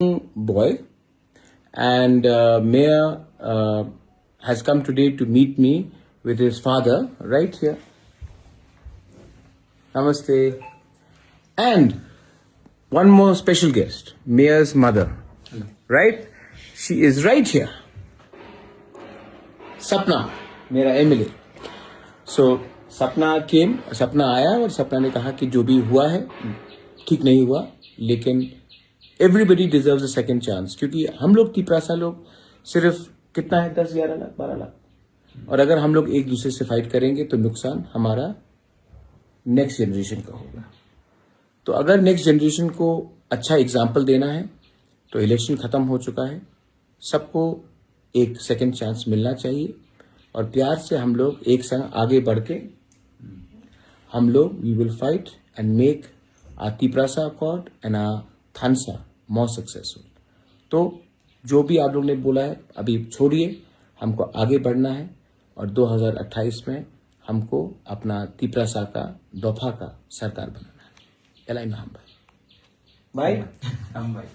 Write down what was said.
boy, and Mayor has come today to meet me with his father right here. Namaste. And one more special guest, Mayor's mother. Right? She is right here. Sapna, मेरा MLA. So सपना आया और सपना ने कहा कि जो भी हुआ है ठीक नहीं हुआ, लेकिन everybody deserves a second chance, क्योंकि हम लोग तिपरासा लोग सिर्फ कितना है 10, 11 लाख, 12 लाख, और अगर हम लोग एक दूसरे से फाइट करेंगे तो नुकसान हमारा नेक्स्ट जनरेशन का होगा। तो अगर नेक्स्ट जनरेशन को अच्छा एग्जाम्पल देना है तो इलेक्शन खत्म हो चुका है, सबको एक सेकंड चांस मिलना चाहिए और प्यार से हम लोग एक संग आगे बढ़ के हम लोग we will fight and make our Tiprasa accord and our Thansa more successful. तो जो भी आप लोग ने बोला है अभी छोड़िए, हमको आगे बढ़ना है और 2028 में हमको अपना तिपरासा का दफा का सरकार बनाना है। एलाई महाम भाई। हम भाई